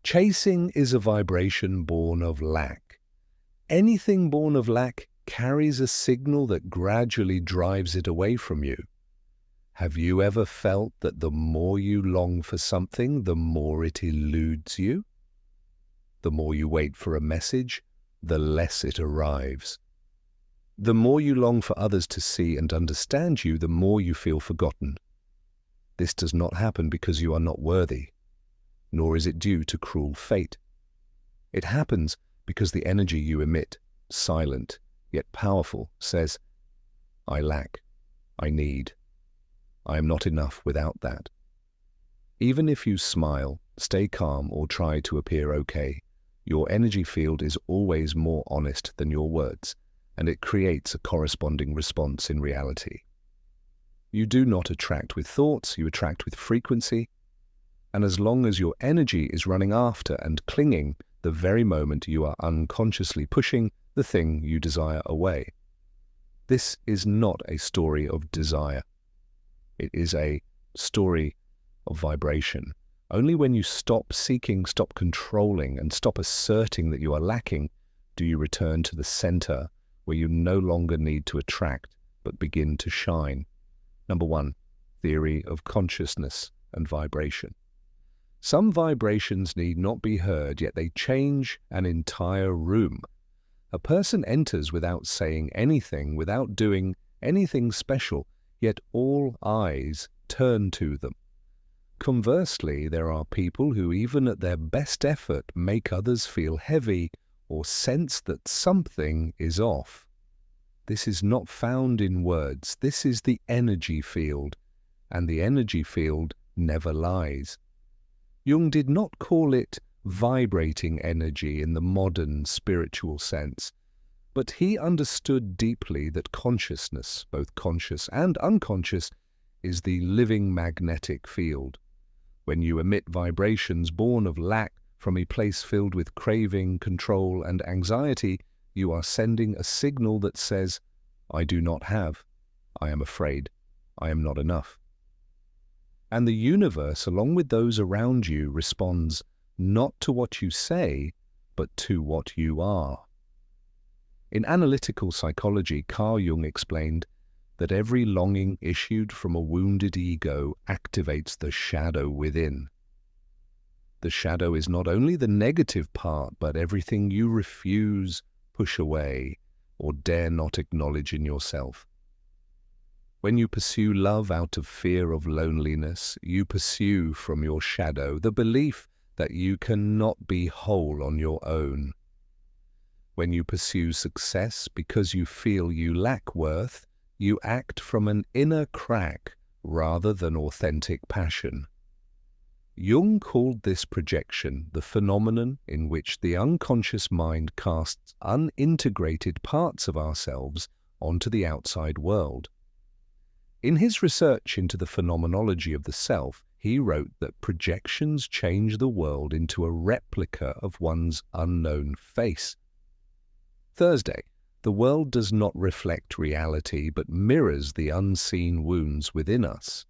Chasing is a vibration born of lack. Anything born of lack carries a signal that gradually drives it away from you. Have you ever felt that the more you long for something, the more it eludes you? The more you wait for a message, the less it arrives. The more you long for others to see and understand you, the more you feel forgotten. This does not happen because you are not worthy, nor is it due to cruel fate. It happens because the energy you emit, silent yet powerful, says, I lack, I need, I am not enough without that. Even if you smile, stay calm, or try to appear okay, your energy field is always more honest than your words, and it creates a corresponding response in reality. You do not attract with thoughts, you attract with frequency, and as long as your energy is running after and clinging the very moment you are unconsciously pushing the thing you desire away. This is not a story of desire. It is a story of vibration. Only when you stop seeking, stop controlling, and stop asserting that you are lacking, do you return to the center where you no longer need to attract, but begin to shine. Number 1, theory of consciousness and vibration. Some vibrations need not be heard, yet they change an entire room. A person enters without saying anything, without doing anything special, yet all eyes turn to them. Conversely, there are people who, even at their best effort, make others feel heavy or sense that something is off. This is not found in words. This is the energy field, and the energy field never lies. Jung did not call it vibrating energy in the modern spiritual sense, but he understood deeply that consciousness, both conscious and unconscious, is the living magnetic field. When you emit vibrations born of lack from a place filled with craving, control, and anxiety, you are sending a signal that says, I do not have, I am afraid, I am not enough. And the universe, along with those around you, responds not to what you say, but to what you are. In analytical psychology, Carl Jung explained that every longing issued from a wounded ego activates the shadow within. The shadow is not only the negative part, but everything you refuse, push away, or dare not acknowledge in yourself. When you pursue love out of fear of loneliness, you pursue from your shadow the belief that you cannot be whole on your own. When you pursue success because you feel you lack worth, you act from an inner crack rather than authentic passion. Jung called this projection the phenomenon in which the unconscious mind casts unintegrated parts of ourselves onto the outside world. In his research into the phenomenology of the self, he wrote that projections change the world into a replica of one's unknown face. Thursday, the world does not reflect reality but mirrors the unseen wounds within us.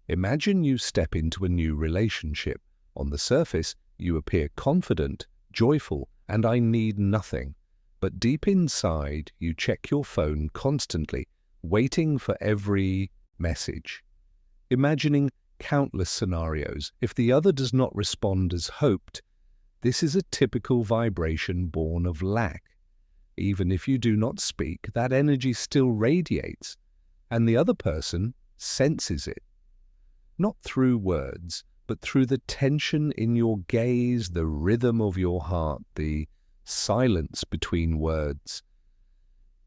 Imagine you step into a new relationship. On the surface, you appear confident, joyful, and I need nothing. But deep inside, you check your phone constantly, waiting for every message, imagining countless scenarios. If the other does not respond as hoped, this is a typical vibration born of lack. Even if you do not speak, that energy still radiates, and the other person senses it. Not through words, but through the tension in your gaze, the rhythm of your heart, the silence between words.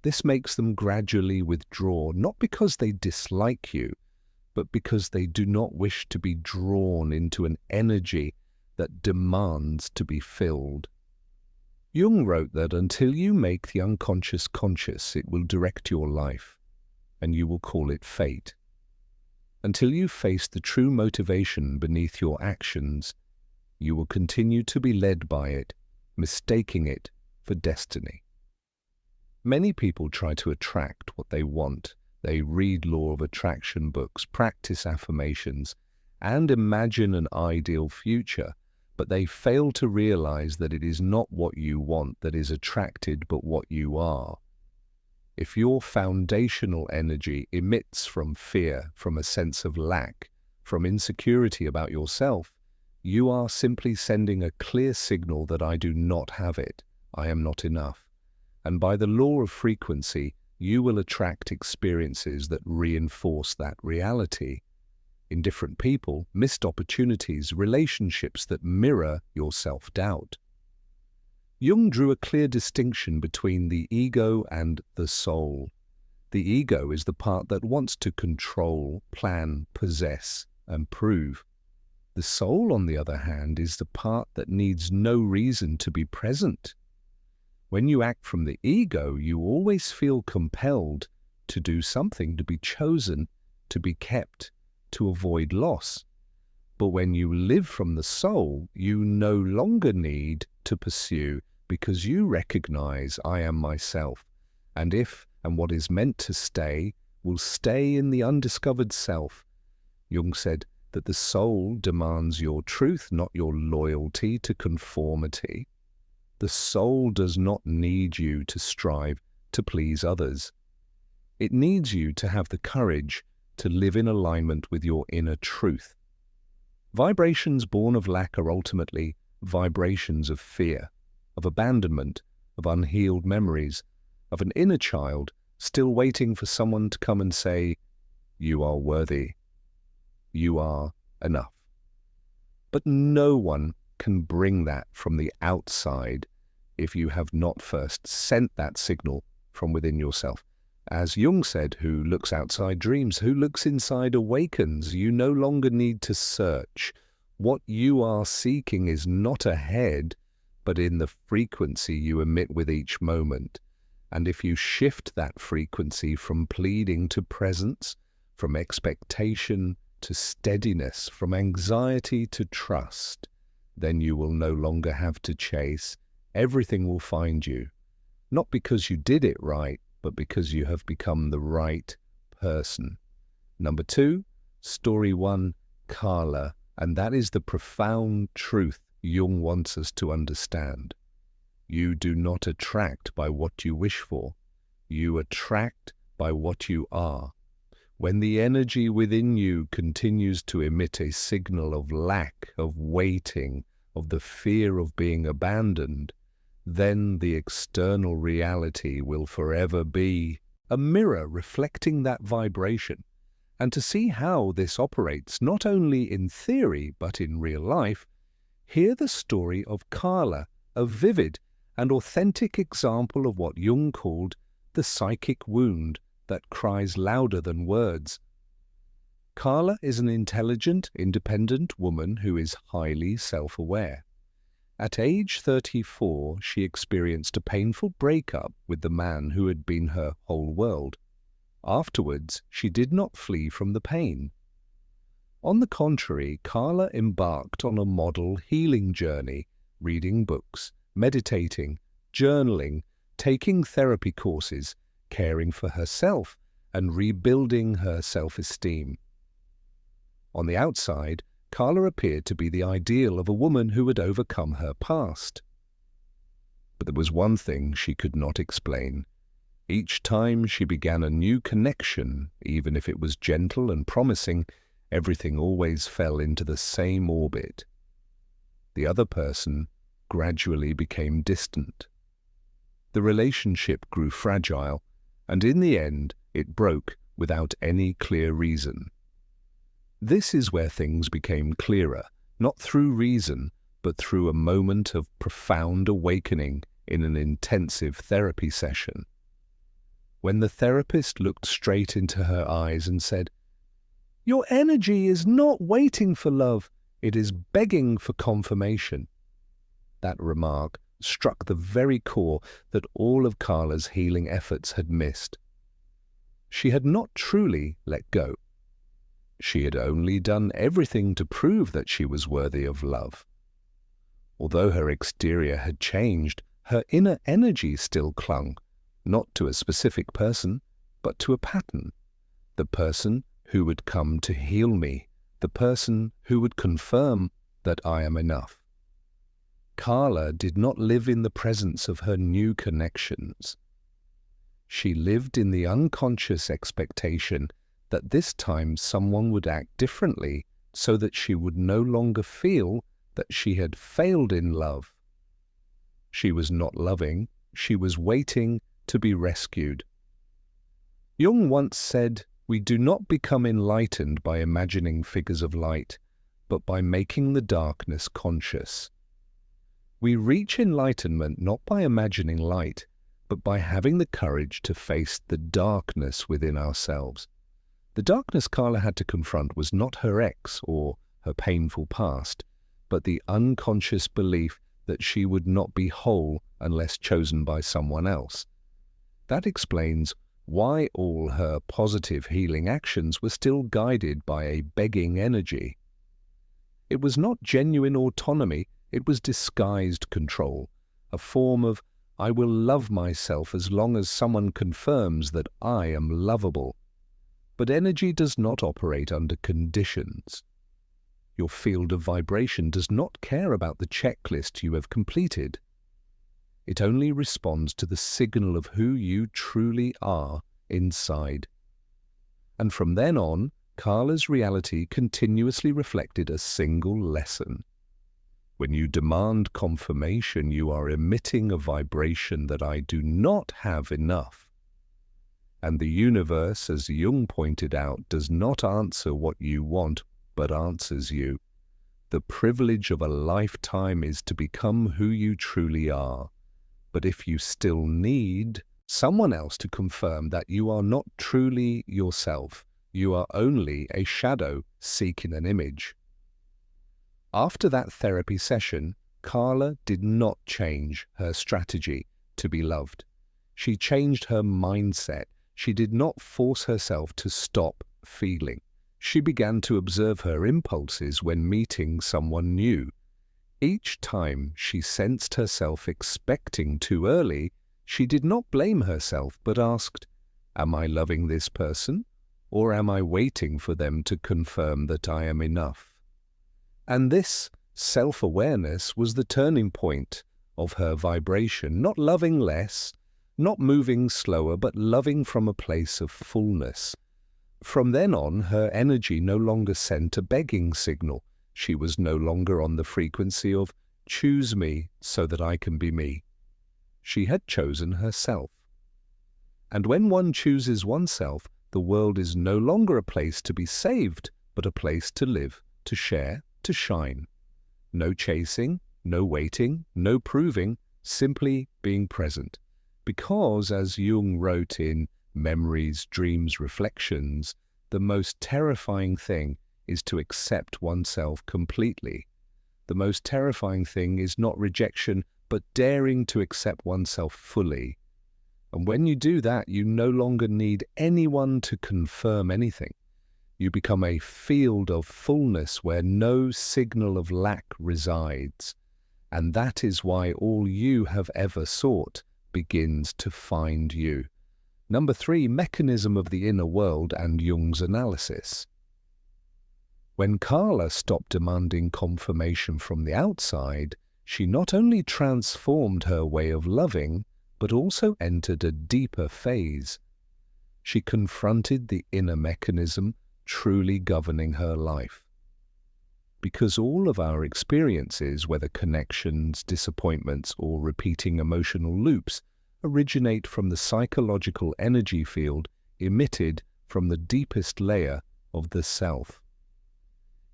This makes them gradually withdraw, not because they dislike you, but because they do not wish to be drawn into an energy that demands to be filled. Jung wrote that until you make the unconscious conscious, it will direct your life, and you will call it fate. Until you face the true motivation beneath your actions, you will continue to be led by it, mistaking it for destiny. Many people try to attract what they want. They read law of attraction books, practice affirmations, and imagine an ideal future. but they fail to realize that it is not what you want that is attracted, but what you are. If your foundational energy emits from fear, from a sense of lack, from insecurity about yourself, you are simply sending a clear signal that I do not have it, I am not enough. And by the law of frequency, you will attract experiences that reinforce that reality. In different people, missed opportunities, relationships that mirror your self-doubt. Jung drew a clear distinction between the ego and the soul. The ego is the part that wants to control, plan, possess, and prove. The soul, on the other hand, is the part that needs no reason to be present. When you act from the ego, you always feel compelled to do something, to be chosen, to be kept, to avoid loss. But when you live from the soul, you no longer need to pursue because you recognize I am myself, and what is meant to stay will stay in the undiscovered self. Jung said that the soul demands your truth, not your loyalty to conformity. The soul does not need you to strive to please others. It needs you to have the courage to live in alignment with your inner truth. Vibrations born of lack are ultimately vibrations of fear, of abandonment, of unhealed memories, of an inner child still waiting for someone to come and say, "You are worthy. You are enough." But no one can bring that from the outside if you have not first sent that signal from within yourself. As Jung said, who looks outside dreams, who looks inside awakens. You no longer need to search. What you are seeking is not ahead, but in the frequency you emit with each moment. And if you shift that frequency from pleading to presence, from expectation to steadiness, from anxiety to trust, then you will no longer have to chase. Everything will find you, not because you did it right, but because you have become the right person. Number 2, story 1, Carla, and that is the profound truth Jung wants us to understand. You do not attract by what you wish for. You attract by what you are. When the energy within you continues to emit a signal of lack, of waiting, of the fear of being abandoned, then the external reality will forever be a mirror reflecting that vibration. And to see how this operates not only in theory but in real life, hear the story of Carla, a vivid and authentic example of what Jung called the psychic wound that cries louder than words. Carla is an intelligent, independent woman who is highly self-aware. At age 34, she experienced a painful breakup with the man who had been her whole world. Afterwards, she did not flee from the pain. On the contrary, Carla embarked on a model healing journey, reading books, meditating, journaling, taking therapy courses, caring for herself, and rebuilding her self-esteem. On the outside, Carla appeared to be the ideal of a woman who had overcome her past. But there was one thing she could not explain. Each time she began a new connection, even if it was gentle and promising, everything always fell into the same orbit. The other person gradually became distant. The relationship grew fragile, and in the end it broke without any clear reason. This is where things became clearer, not through reason, but through a moment of profound awakening in an intensive therapy session. When the therapist looked straight into her eyes and said, "Your energy is not waiting for love, it is begging for confirmation." That remark struck the very core that all of Carla's healing efforts had missed. She had not truly let go. She had only done everything to prove that she was worthy of love. Although her exterior had changed, her inner energy still clung, not to a specific person, but to a pattern. The person who would come to heal me, the person who would confirm that I am enough. Carla did not live in the presence of her new connections. She lived in the unconscious expectation that this time someone would act differently so that she would no longer feel that she had failed in love. She was not loving, she was waiting to be rescued. Jung once said, "We do not become enlightened by imagining figures of light, but by making the darkness conscious." We reach enlightenment not by imagining light, but by having the courage to face the darkness within ourselves. The darkness Carla had to confront was not her ex or her painful past, but the unconscious belief that she would not be whole unless chosen by someone else. That explains why all her positive healing actions were still guided by a begging energy. It was not genuine autonomy, it was disguised control, a form of "I will love myself as long as someone confirms that I am lovable." But energy does not operate under conditions. Your field of vibration does not care about the checklist you have completed. It only responds to the signal of who you truly are inside. And from then on, Carla's reality continuously reflected a single lesson. When you demand confirmation, you are emitting a vibration that I do not have enough. And the universe, as Jung pointed out, does not answer what you want, but answers you. The privilege of a lifetime is to become who you truly are. But if you still need someone else to confirm that you are not truly yourself, you are only a shadow seeking an image. After that therapy session, Carla did not change her strategy to be loved. She changed her mindset. She did not force herself to stop feeling. She began to observe her impulses when meeting someone new. Each time she sensed herself expecting too early, she did not blame herself but asked, "Am I loving this person, or am I waiting for them to confirm that I am enough?" And this self-awareness was the turning point of her vibration, not loving less, not moving slower, but loving from a place of fullness. From then on, her energy no longer sent a begging signal. She was no longer on the frequency of "choose me so that I can be me." She had chosen herself. And when one chooses oneself, the world is no longer a place to be saved, but a place to live, to share, to shine. No chasing, no waiting, no proving, simply being present. Because, as Jung wrote in Memories, Dreams, Reflections, the most terrifying thing is to accept oneself completely. The most terrifying thing is not rejection, but daring to accept oneself fully. And when you do that, you no longer need anyone to confirm anything. You become a field of fullness where no signal of lack resides. And that is why all you have ever sought begins to find you. Number 3, mechanism of the inner world and Jung's analysis. When Carla stopped demanding confirmation from the outside, she not only transformed her way of loving, but also entered a deeper phase. She confronted the inner mechanism truly governing her life. Because all of our experiences, whether connections, disappointments, or repeating emotional loops, originate from the psychological energy field emitted from the deepest layer of the self.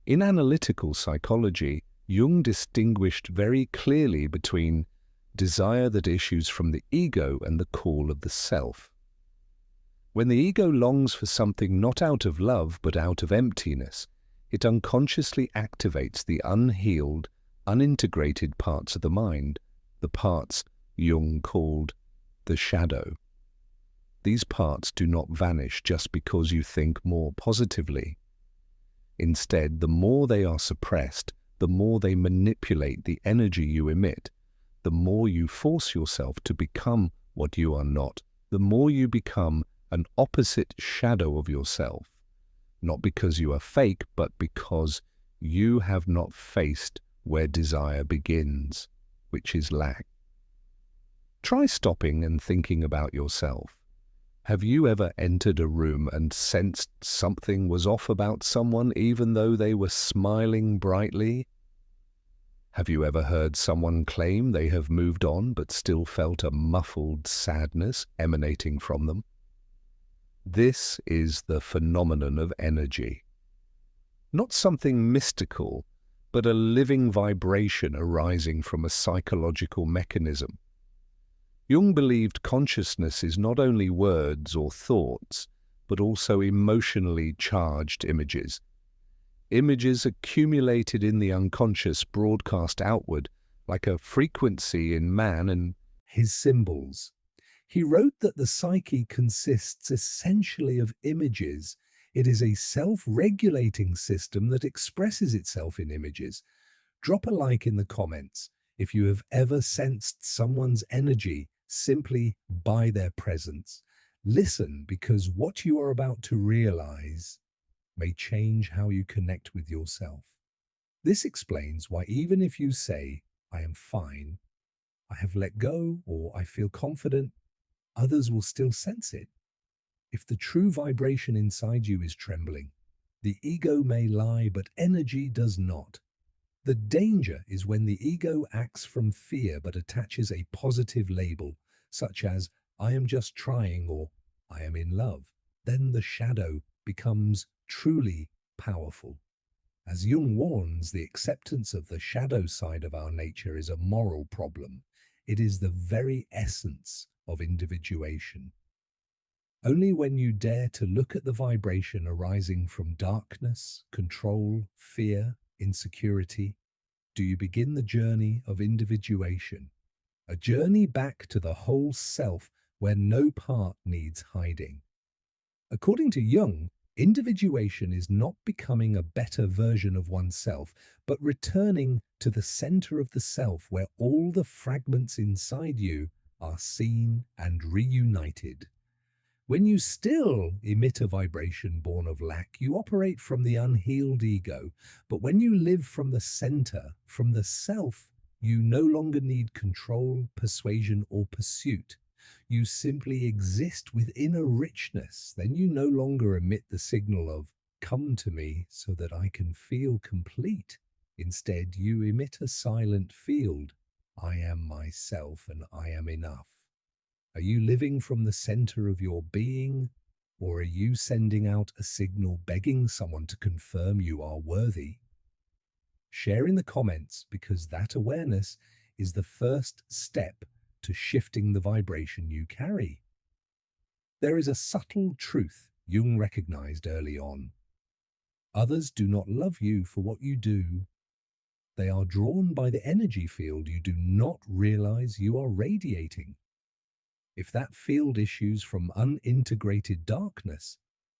In analytical psychology, Jung distinguished very clearly between desire that issues from the ego and the call of the self. When the ego longs for something not out of love but out of emptiness, it unconsciously activates the unhealed, unintegrated parts of the mind, the parts Jung called the shadow. These parts do not vanish just because you think more positively. Instead, the more they are suppressed, the more they manipulate the energy you emit, the more you force yourself to become what you are not, the more you become an opposite shadow of yourself, not because you are fake, but because you have not faced where desire begins. which is lack. Try stopping and thinking about yourself. Have you ever entered a room and sensed something was off about someone even though they were smiling brightly? Have you ever heard someone claim they have moved on but still felt a muffled sadness emanating from them? This is the phenomenon of energy. Not something mystical, but a living vibration arising from a psychological mechanism. Jung believed consciousness is not only words or thoughts, but also emotionally charged images. Images accumulated in the unconscious broadcast outward like a frequency in man and his symbols. He wrote that the psyche consists essentially of images. It is a self-regulating system that expresses itself in images. Drop a like in the comments if you have ever sensed someone's energy simply by their presence. Listen, because what you are about to realize may change how you connect with yourself. This explains why even if you say, "I am fine," "I have let go," or "I feel confident," others will still sense it. If the true vibration inside you is trembling, the ego may lie, but energy does not. The danger is when the ego acts from fear but attaches a positive label, such as "I am just trying" or "I am in love." Then the shadow becomes truly powerful. As Jung warns, the acceptance of the shadow side of our nature is a moral problem. It is the very essence of individuation. Only when you dare to look at the vibration arising from darkness, control, fear, insecurity, do you begin the journey of individuation, a journey back to the whole self where no part needs hiding. According to Jung, individuation is not becoming a better version of oneself, but returning to the center of the self where all the fragments inside you are seen and reunited. When you still emit a vibration born of lack, you operate from the unhealed ego. But when you live from the center, from the self, you no longer need control, persuasion, or pursuit. You simply exist within a richness. Then you no longer emit the signal of "come to me so that I can feel complete." Instead, you emit a silent field. "I am myself and I am enough." Are you living from the center of your being, or are you sending out a signal begging someone to confirm you are worthy? Share in the comments, because that awareness is the first step to shifting the vibration you carry. There is a subtle truth Jung recognized early on. Others do not love you for what you do. They are drawn by the energy field you do not realize you are radiating. If that field issues from unintegrated darkness,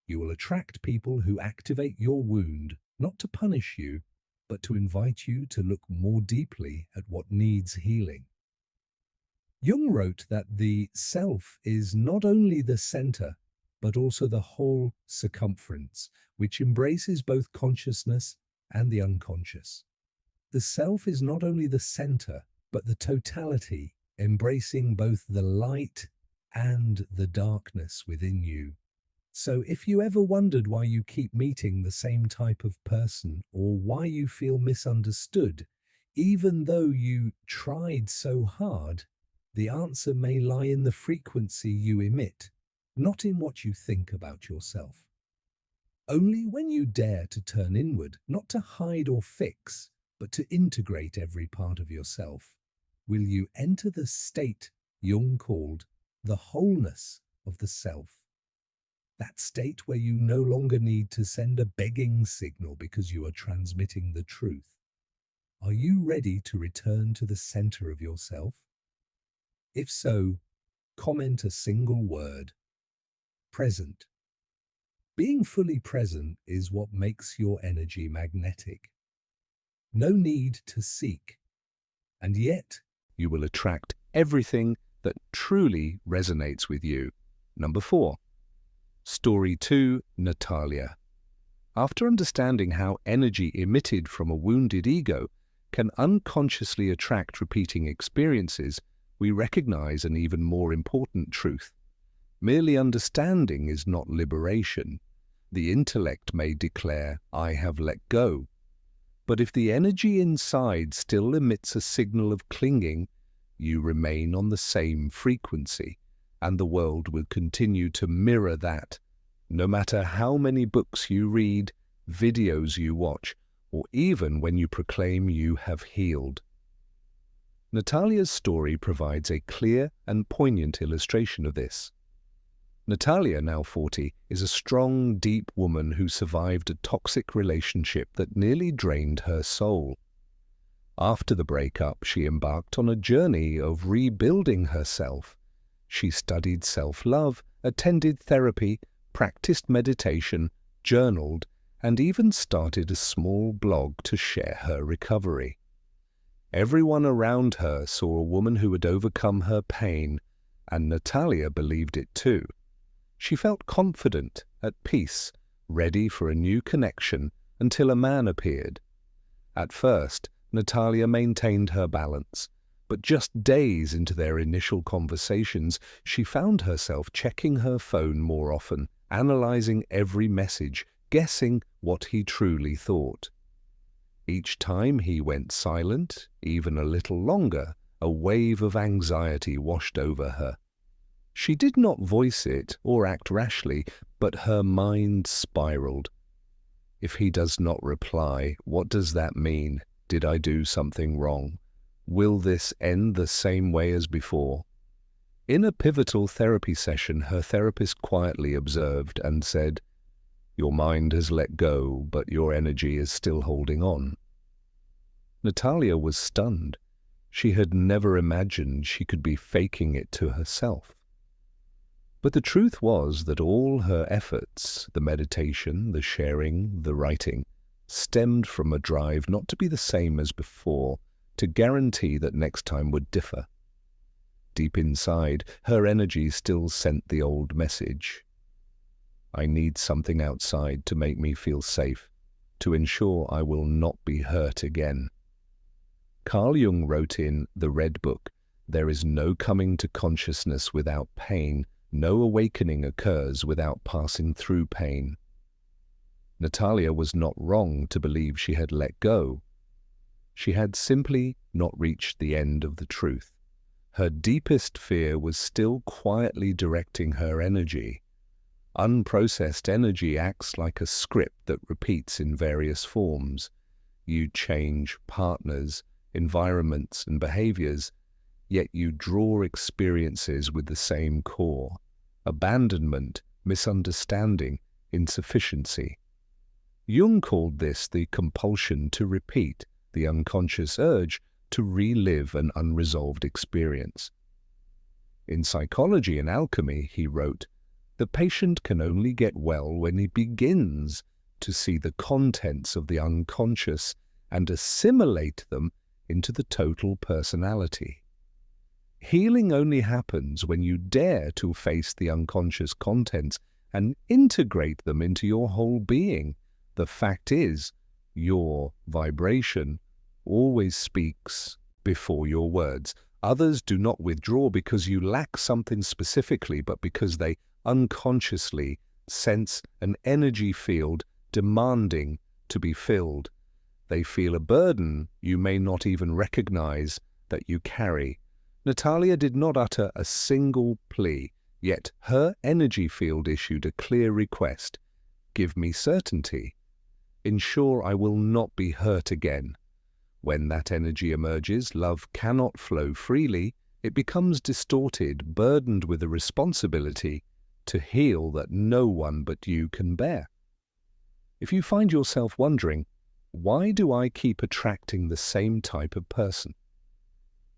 you will attract people who activate your wound, not to punish you, but to invite you to look more deeply at what needs healing. Jung wrote that the self is not only the center, but also the whole circumference, which embraces both consciousness and the unconscious. The self is not only the center, but the totality, embracing both the light and the darkness within you. So if you ever wondered why you keep meeting the same type of person, or why you feel misunderstood, even though you tried so hard, the answer may lie in the frequency you emit, not in what you think about yourself. Only when you dare to turn inward, not to hide or fix, but to integrate every part of yourself, will you enter the state Jung called the wholeness of the self. That state where you no longer need to send a begging signal because you are transmitting the truth. Are you ready to return to the center of yourself? If so, comment a single word: present. Being fully present is what makes your energy magnetic. No need to seek, and yet you will attract everything that truly resonates with you. Number 4. Story 2, Natalia. After understanding how energy emitted from a wounded ego can unconsciously attract repeating experiences, we recognize an even more important truth. Merely understanding is not liberation. The intellect may declare, "I have let go." But if the energy inside still emits a signal of clinging, you remain on the same frequency, and the world will continue to mirror that, no matter how many books you read, videos you watch, or even when you proclaim you have healed. Natalia's story provides a clear and poignant illustration of this. Natalia, now 40, is a strong, deep woman who survived a toxic relationship that nearly drained her soul. After the breakup, she embarked on a journey of rebuilding herself. She studied self-love, attended therapy, practiced meditation, journaled, and even started a small blog to share her recovery. Everyone around her saw a woman who had overcome her pain, and Natalia believed it too. She felt confident, at peace, ready for a new connection until a man appeared. At first, Natalia maintained her balance, but just days into their initial conversations, she found herself checking her phone more often, analyzing every message, guessing what he truly thought. Each time he went silent, even a little longer, a wave of anxiety washed over her. She did not voice it or act rashly, but her mind spiraled. If he does not reply, what does that mean? Did I do something wrong? Will this end the same way as before? In a pivotal therapy session, her therapist quietly observed and said, "Your mind has let go, but your energy is still holding on." Natalia was stunned. She had never imagined she could be faking it to herself. But the truth was that all her efforts, the meditation, the sharing, the writing, stemmed from a drive not to be the same as before, to guarantee that next time would differ. Deep inside, her energy still sent the old message. I need something outside to make me feel safe, to ensure I will not be hurt again. Carl Jung wrote in The Red Book, "There is no coming to consciousness without pain. No awakening occurs without passing through pain." Natalia was not wrong to believe she had let go. She had simply not reached the end of the truth. Her deepest fear was still quietly directing her energy. Unprocessed energy acts like a script that repeats in various forms. You change partners, environments, and behaviors, yet you draw experiences with the same core: abandonment, misunderstanding, insufficiency. Jung called this the compulsion to repeat, the unconscious urge to relive an unresolved experience. In Psychology and Alchemy, he wrote, "The patient can only get well when he begins to see the contents of the unconscious and assimilate them into the total personality." Healing only happens when you dare to face the unconscious contents and integrate them into your whole being. The fact is, your vibration always speaks before your words. Others do not withdraw because you lack something specifically, but because they unconsciously sense an energy field demanding to be filled. They feel a burden you may not even recognize that you carry. Natalia did not utter a single plea, yet her energy field issued a clear request: "Give me certainty. Ensure I will not be hurt again." When that energy emerges, love cannot flow freely. It becomes distorted, burdened with a responsibility to heal that no one but you can bear. If you find yourself wondering, why do I keep attracting the same type of person?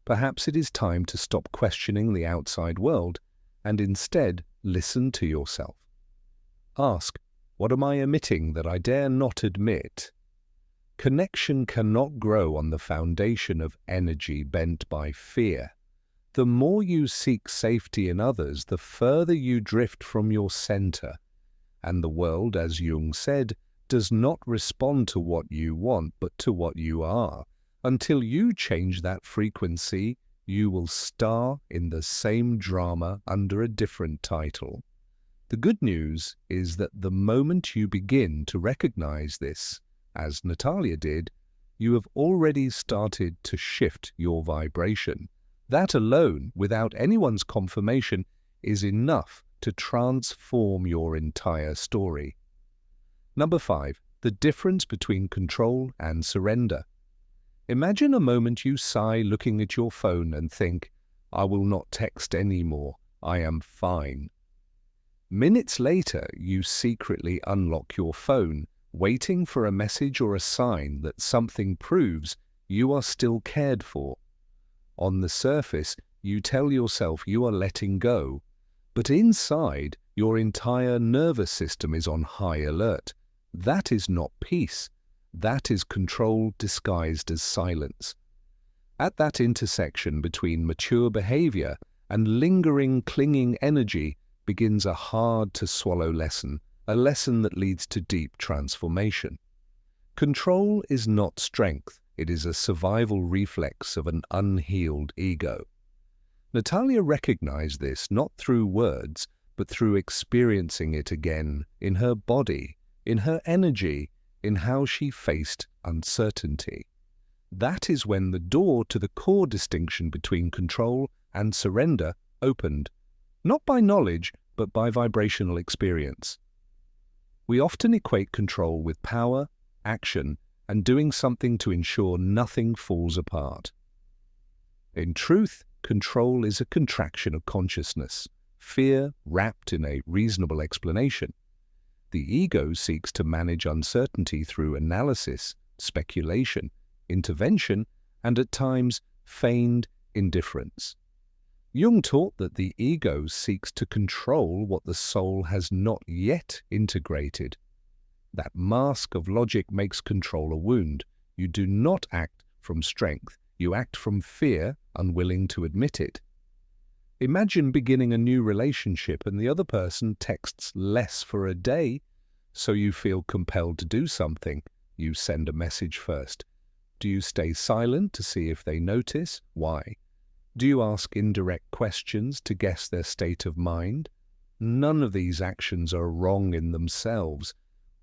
Perhaps it is time to stop questioning the outside world and instead listen to yourself. Ask, what am I emitting that I dare not admit? Connection cannot grow on the foundation of energy bent by fear. The more you seek safety in others, the further you drift from your center. And the world, as Jung said, does not respond to what you want, but to what you are. Until you change that frequency, you will star in the same drama under a different title. The good news is that the moment you begin to recognize this, as Natalia did, you have already started to shift your vibration. That alone, without anyone's confirmation, is enough to transform your entire story. Number 5. The difference between control and surrender. Imagine a moment you sigh looking at your phone and think, "I will not text anymore. I am fine." Minutes later, you secretly unlock your phone, waiting for a message or a sign that something proves you are still cared for. On the surface, you tell yourself you are letting go, but inside, your entire nervous system is on high alert. That is not peace. That is control disguised as silence. At that intersection between mature behavior and lingering, clinging energy begins a hard-to-swallow lesson, a lesson that leads to deep transformation. Control is not strength. It is a survival reflex of an unhealed ego. Natalia recognized this not through words, but through experiencing it again in her body, in her energy, in how she faced uncertainty. That is when the door to the core distinction between control and surrender opened, not by knowledge, but by vibrational experience. We often equate control with power, action, and doing something to ensure nothing falls apart. In truth, control is a contraction of consciousness, fear wrapped in a reasonable explanation. The ego seeks to manage uncertainty through analysis, speculation, intervention, and at times feigned indifference. Jung taught that the ego seeks to control what the soul has not yet integrated. That mask of logic makes control a wound. You do not act from strength. You act from fear, unwilling to admit it. Imagine beginning a new relationship and the other person texts less for a day, so you feel compelled to do something. You send a message first. Do you stay silent to see if they notice? Why? Do you ask indirect questions to guess their state of mind? None of these actions are wrong in themselves,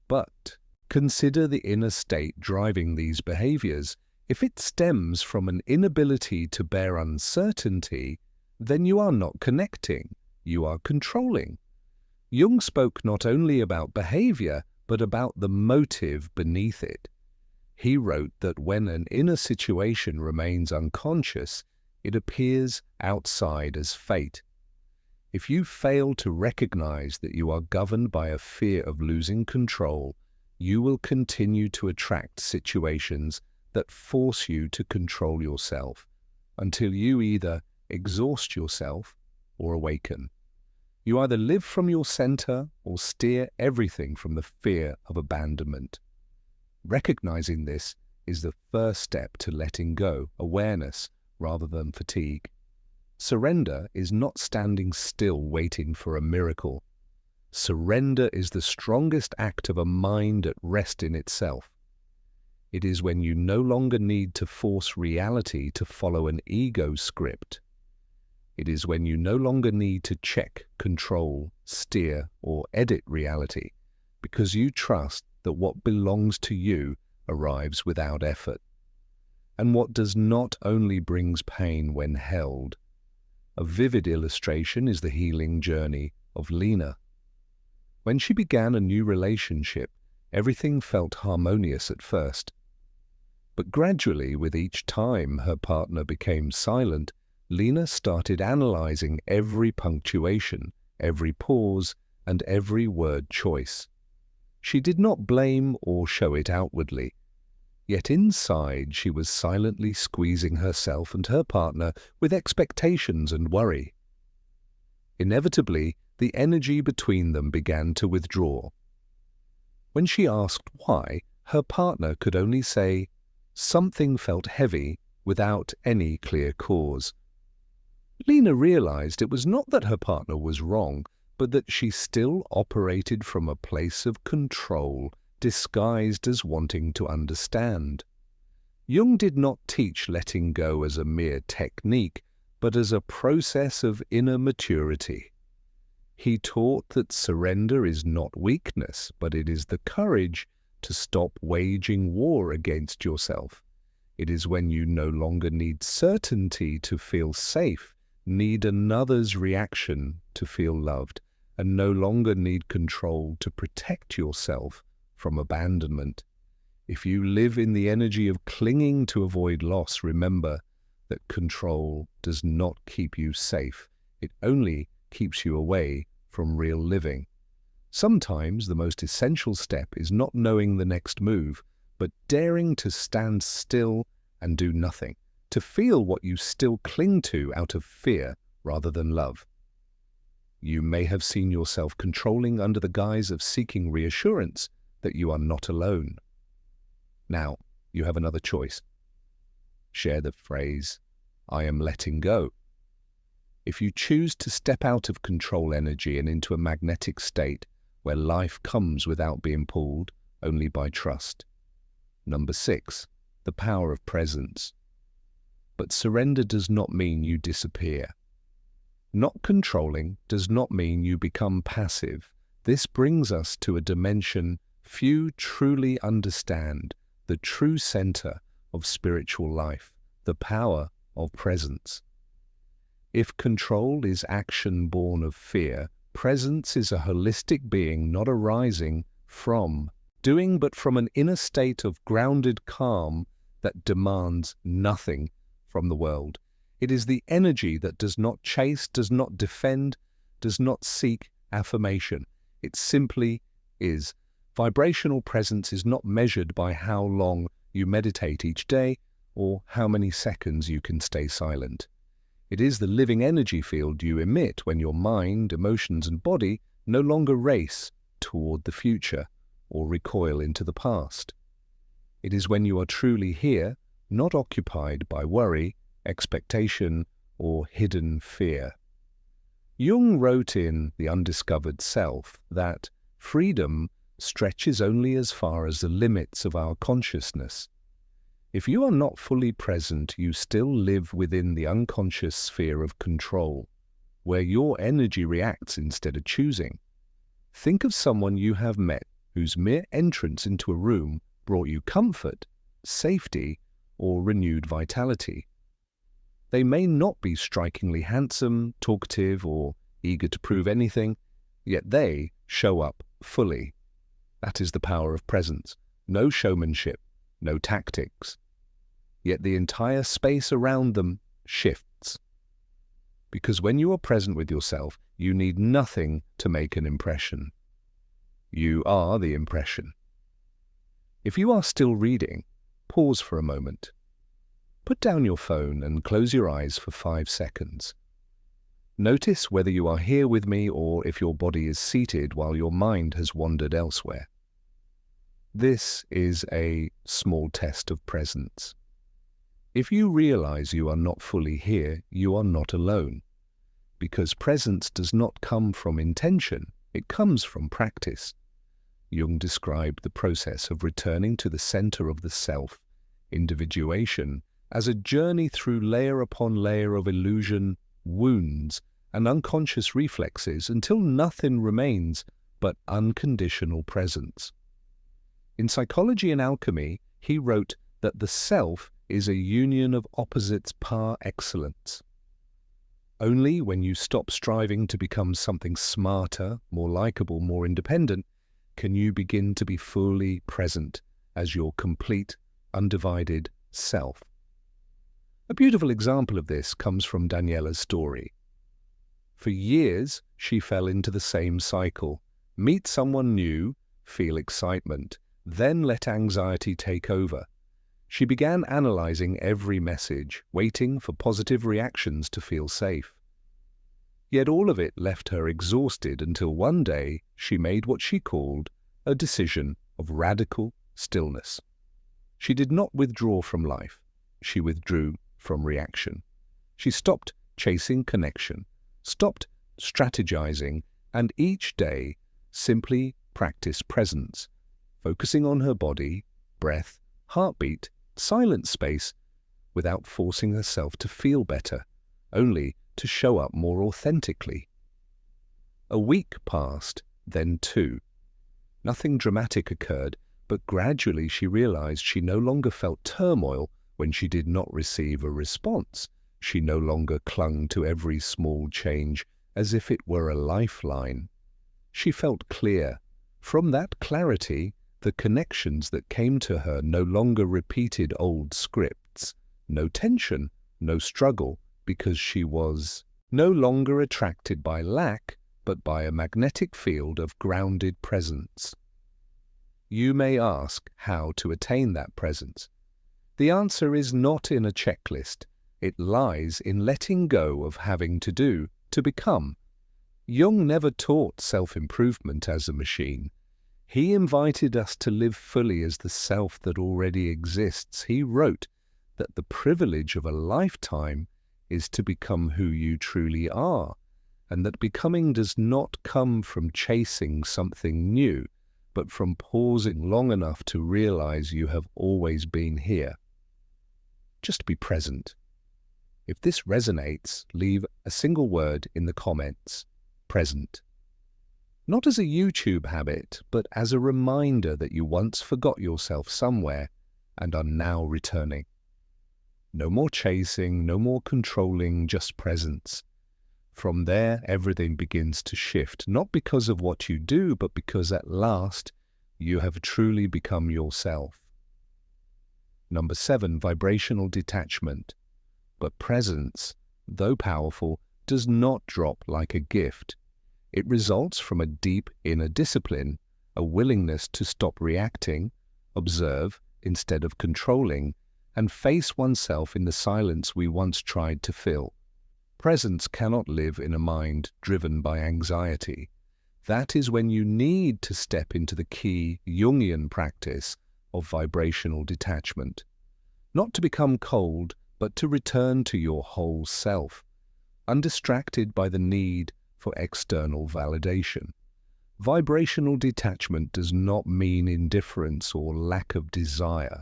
but consider the inner state driving these behaviors. If it stems from an inability to bear uncertainty, then you are not connecting, you are controlling. Jung spoke not only about behavior, but about the motive beneath it. He wrote that when an inner situation remains unconscious, it appears outside as fate. If you fail to recognize that you are governed by a fear of losing control, you will continue to attract situations that force you to control yourself until you either exhaust yourself or awaken. You either live from your center or steer everything from the fear of abandonment. Recognizing this is the first step to letting go, awareness, rather than fatigue. Surrender is not standing still waiting for a miracle. Surrender is the strongest act of a mind at rest in itself. It is when you no longer need to force reality to follow an ego script. It is when you no longer need to check, control, steer, or edit reality, because you trust that what belongs to you arrives without effort. And what does not only brings pain when held. A vivid illustration is the healing journey of Lena. When she began a new relationship, everything felt harmonious at first. But gradually, with each time her partner became silent, Lena started analyzing every punctuation, every pause, and every word choice. She did not blame or show it outwardly. Yet inside she was silently squeezing herself and her partner with expectations and worry. Inevitably, the energy between them began to withdraw. When she asked why, her partner could only say, "Something felt heavy," without any clear cause. Lena realized it was not that her partner was wrong, but that she still operated from a place of control, disguised as wanting to understand. Jung did not teach letting go as a mere technique, but as a process of inner maturity. He taught that surrender is not weakness, but it is the courage to stop waging war against yourself. It is when you no longer need certainty to feel safe, need another's reaction to feel loved, and no longer need control to protect yourself from abandonment. If you live in the energy of clinging to avoid loss, remember that control does not keep you safe. It only keeps you away from real living. Sometimes the most essential step is not knowing the next move, but daring to stand still and do nothing, to feel what you still cling to out of fear rather than love. You may have seen yourself controlling under the guise of seeking reassurance that you are not alone. Now, you have another choice. Share the phrase, "I am letting go." If you choose to step out of control energy and into a magnetic state where life comes without being pulled, only by trust. Number 6, the power of presence. But surrender does not mean you disappear. Not controlling does not mean you become passive. This brings us to a dimension few truly understand, the true center of spiritual life, the power of presence. If control is action born of fear, presence is a holistic being not arising from doing, but from an inner state of grounded calm that demands nothing from the world. It is the energy that does not chase, does not defend, does not seek affirmation. It simply is. Vibrational presence is not measured by how long you meditate each day or how many seconds you can stay silent. It is the living energy field you emit when your mind, emotions, and body no longer race toward the future or recoil into the past. It is when you are truly here, not occupied by worry, expectation, or hidden fear. Jung wrote in The Undiscovered Self that freedom stretches only as far as the limits of our consciousness. If you are not fully present, you still live within the unconscious sphere of control, where your energy reacts instead of choosing. Think of someone you have met whose mere entrance into a room brought you comfort, safety, or renewed vitality. They may not be strikingly handsome, talkative, or eager to prove anything, yet they show up fully. That is the power of presence. No showmanship, no tactics. Yet the entire space around them shifts. Because when you are present with yourself, you need nothing to make an impression. You are the impression. If you are still reading, pause for a moment. Put down your phone and close your eyes for 5 seconds. Notice whether you are here with me or if your body is seated while your mind has wandered elsewhere. This is a small test of presence. If you realize you are not fully here, you are not alone. Because presence does not come from intention, it comes from practice. Jung described the process of returning to the center of the self, individuation, as a journey through layer upon layer of illusion, wounds, and unconscious reflexes until nothing remains but unconditional presence. In Psychology and Alchemy, he wrote that the self is a union of opposites par excellence. Only when you stop striving to become something smarter, more likable, more independent, can you begin to be fully present as your complete, undivided self. A beautiful example of this comes from Daniela's story. For years, she fell into the same cycle. Meet someone new, feel excitement, then let anxiety take over. She began analyzing every message, waiting for positive reactions to feel safe. Yet all of it left her exhausted until one day she made what she called a decision of radical stillness. She did not withdraw from life. She withdrew from reaction. She stopped chasing connection, stopped strategizing, and each day simply practiced presence, focusing on her body, breath, heartbeat, silent space without forcing herself to feel better, only to show up more authentically. A week passed, then 2. Nothing dramatic occurred, but gradually she realized she no longer felt turmoil when she did not receive a response. She no longer clung to every small change as if it were a lifeline. She felt clear. From that clarity, the connections that came to her no longer repeated old scripts. No tension, no struggle, because she was no longer attracted by lack, but by a magnetic field of grounded presence. You may ask how to attain that presence. The answer is not in a checklist. It lies in letting go of having to do, to become. Jung never taught self-improvement as a machine. He invited us to live fully as the self that already exists. He wrote that the privilege of a lifetime is to become who you truly are, and that becoming does not come from chasing something new, but from pausing long enough to realize you have always been here. Just be present. If this resonates, leave a single word in the comments: present. Not as a YouTube habit, but as a reminder that you once forgot yourself somewhere and are now returning. No more chasing, no more controlling, just presence. From there, everything begins to shift, not because of what you do, but because at last you have truly become yourself. Number 7, vibrational detachment. But presence, though powerful, does not drop like a gift. It results from a deep inner discipline, a willingness to stop reacting, observe instead of controlling, and face oneself in the silence we once tried to fill. Presence cannot live in a mind driven by anxiety. That is when you need to step into the key Jungian practice of vibrational detachment. Not to become cold, but to return to your whole self, undistracted by the need for external validation. Vibrational detachment does not mean indifference or lack of desire.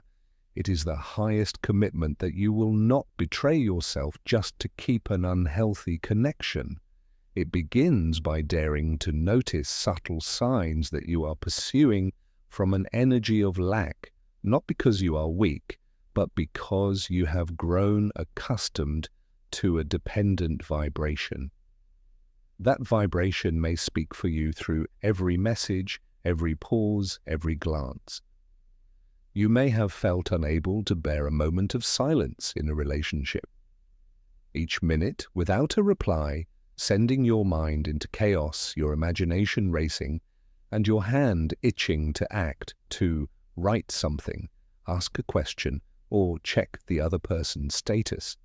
It is the highest commitment that you will not betray yourself just to keep an unhealthy connection. It begins by daring to notice subtle signs that you are pursuing from an energy of lack, not because you are weak, but because you have grown accustomed to a dependent vibration. That vibration may speak for you through every message, every pause, every glance. You may have felt unable to bear a moment of silence in a relationship. Each minute, without a reply, sending your mind into chaos, your imagination racing, and your hand itching to act, to write something, ask a question, or check the other person's status.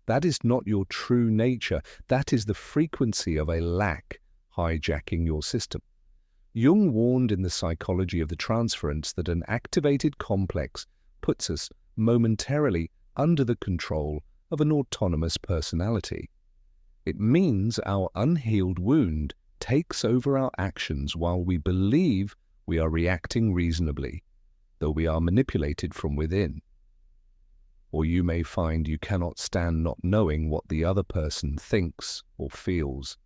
That is not your true nature. That is the frequency of a lack hijacking your system. Jung warned in The Psychology of the Transference that an activated complex puts us momentarily under the control of an autonomous personality. It means our unhealed wound takes over our actions while we believe we are reacting reasonably, though we are manipulated from within. Or you may find you cannot stand not knowing what the other person thinks or feels.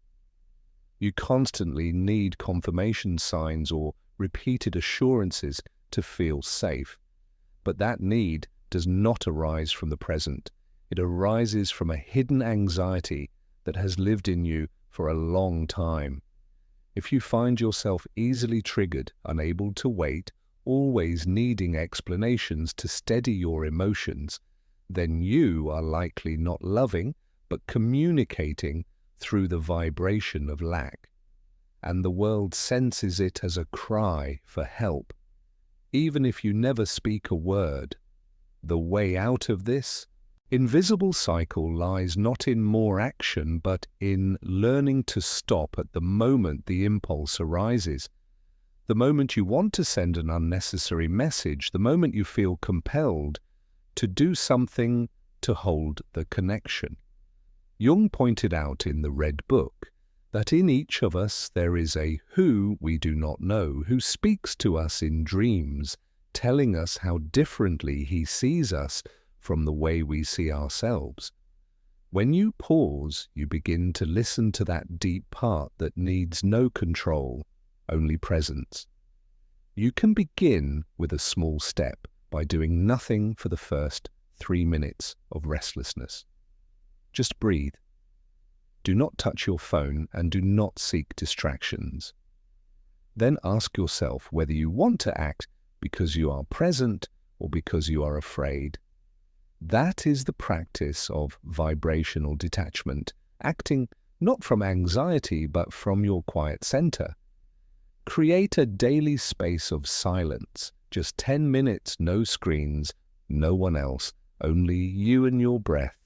You constantly need confirmation signs or repeated assurances to feel safe. But that need does not arise from the present. It arises from a hidden anxiety that has lived in you for a long time. If you find yourself easily triggered, unable to wait, always needing explanations to steady your emotions, then you are likely not loving, but communicating through the vibration of lack. And the world senses it as a cry for help. Even if you never speak a word, the way out of this invisible cycle lies not in more action, but in learning to stop at the moment the impulse arises. The moment you want to send an unnecessary message, the moment you feel compelled to do something to hold the connection. Jung pointed out in the Red Book that in each of us there is a who we do not know, who speaks to us in dreams, telling us how differently he sees us from the way we see ourselves. When you pause, you begin to listen to that deep part that needs no control, only presence. You can begin with a small step by doing nothing for the first 3 minutes of restlessness. Just breathe. Do not touch your phone and do not seek distractions. Then ask yourself whether you want to act because you are present or because you are afraid. That is the practice of vibrational detachment, acting not from anxiety but from your quiet center. Create a daily space of silence, just 10 minutes, no screens, no one else, only you and your breath.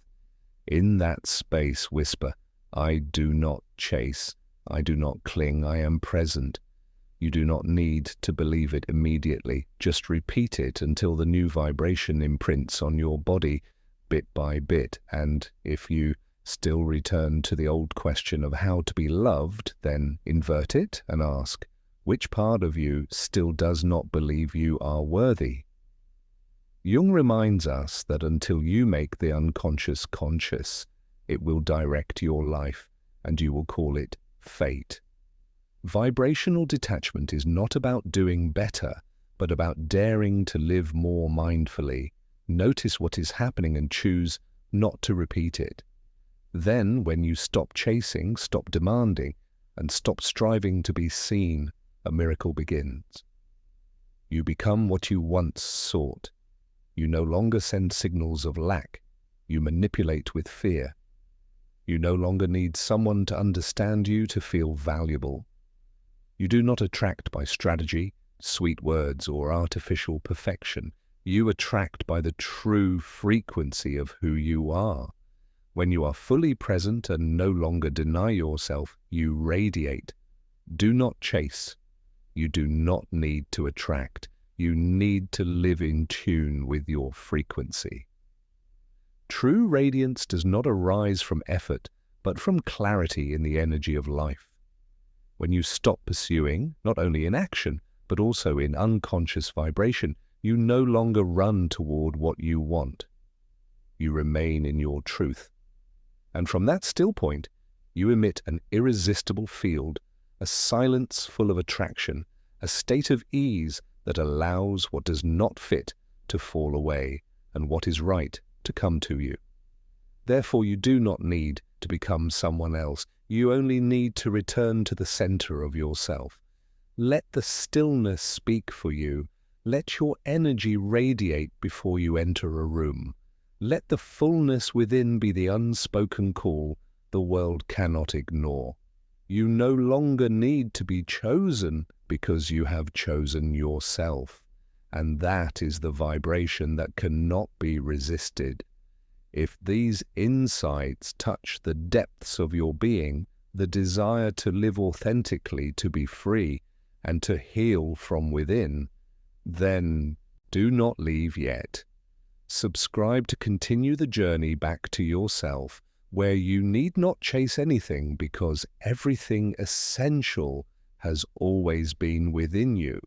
In that space, whisper, I do not chase, I do not cling, I am present. You do not need to believe it immediately. Just repeat it until the new vibration imprints on your body bit by bit. And if you still return to the old question of how to be loved, then invert it and ask, which part of you still does not believe you are worthy? Jung reminds us that until you make the unconscious conscious, it will direct your life, and you will call it fate. Vibrational detachment is not about doing better, but about daring to live more mindfully, notice what is happening and choose not to repeat it. Then, when you stop chasing, stop demanding, and stop striving to be seen, a miracle begins. You become what you once sought. You no longer send signals of lack. You manipulate with fear. You no longer need someone to understand you to feel valuable. You do not attract by strategy, sweet words, or artificial perfection. You attract by the true frequency of who you are. When you are fully present and no longer deny yourself, you radiate. Do not chase. You do not need to attract. You need to live in tune with your frequency. True radiance does not arise from effort, but from clarity in the energy of life. When you stop pursuing, not only in action, but also in unconscious vibration, you no longer run toward what you want. You remain in your truth. And from that still point, you emit an irresistible field, a silence full of attraction, a state of ease that allows what does not fit to fall away and what is right to come to you. Therefore, you do not need to become someone else. You only need to return to the center of yourself. Let the stillness speak for you. Let your energy radiate before you enter a room. Let the fullness within be the unspoken call the world cannot ignore. You no longer need to be chosen because you have chosen yourself. And that is the vibration that cannot be resisted. If these insights touch the depths of your being, the desire to live authentically, to be free, and to heal from within, then do not leave yet. Subscribe to continue the journey back to yourself, where you need not chase anything because everything essential has always been within you.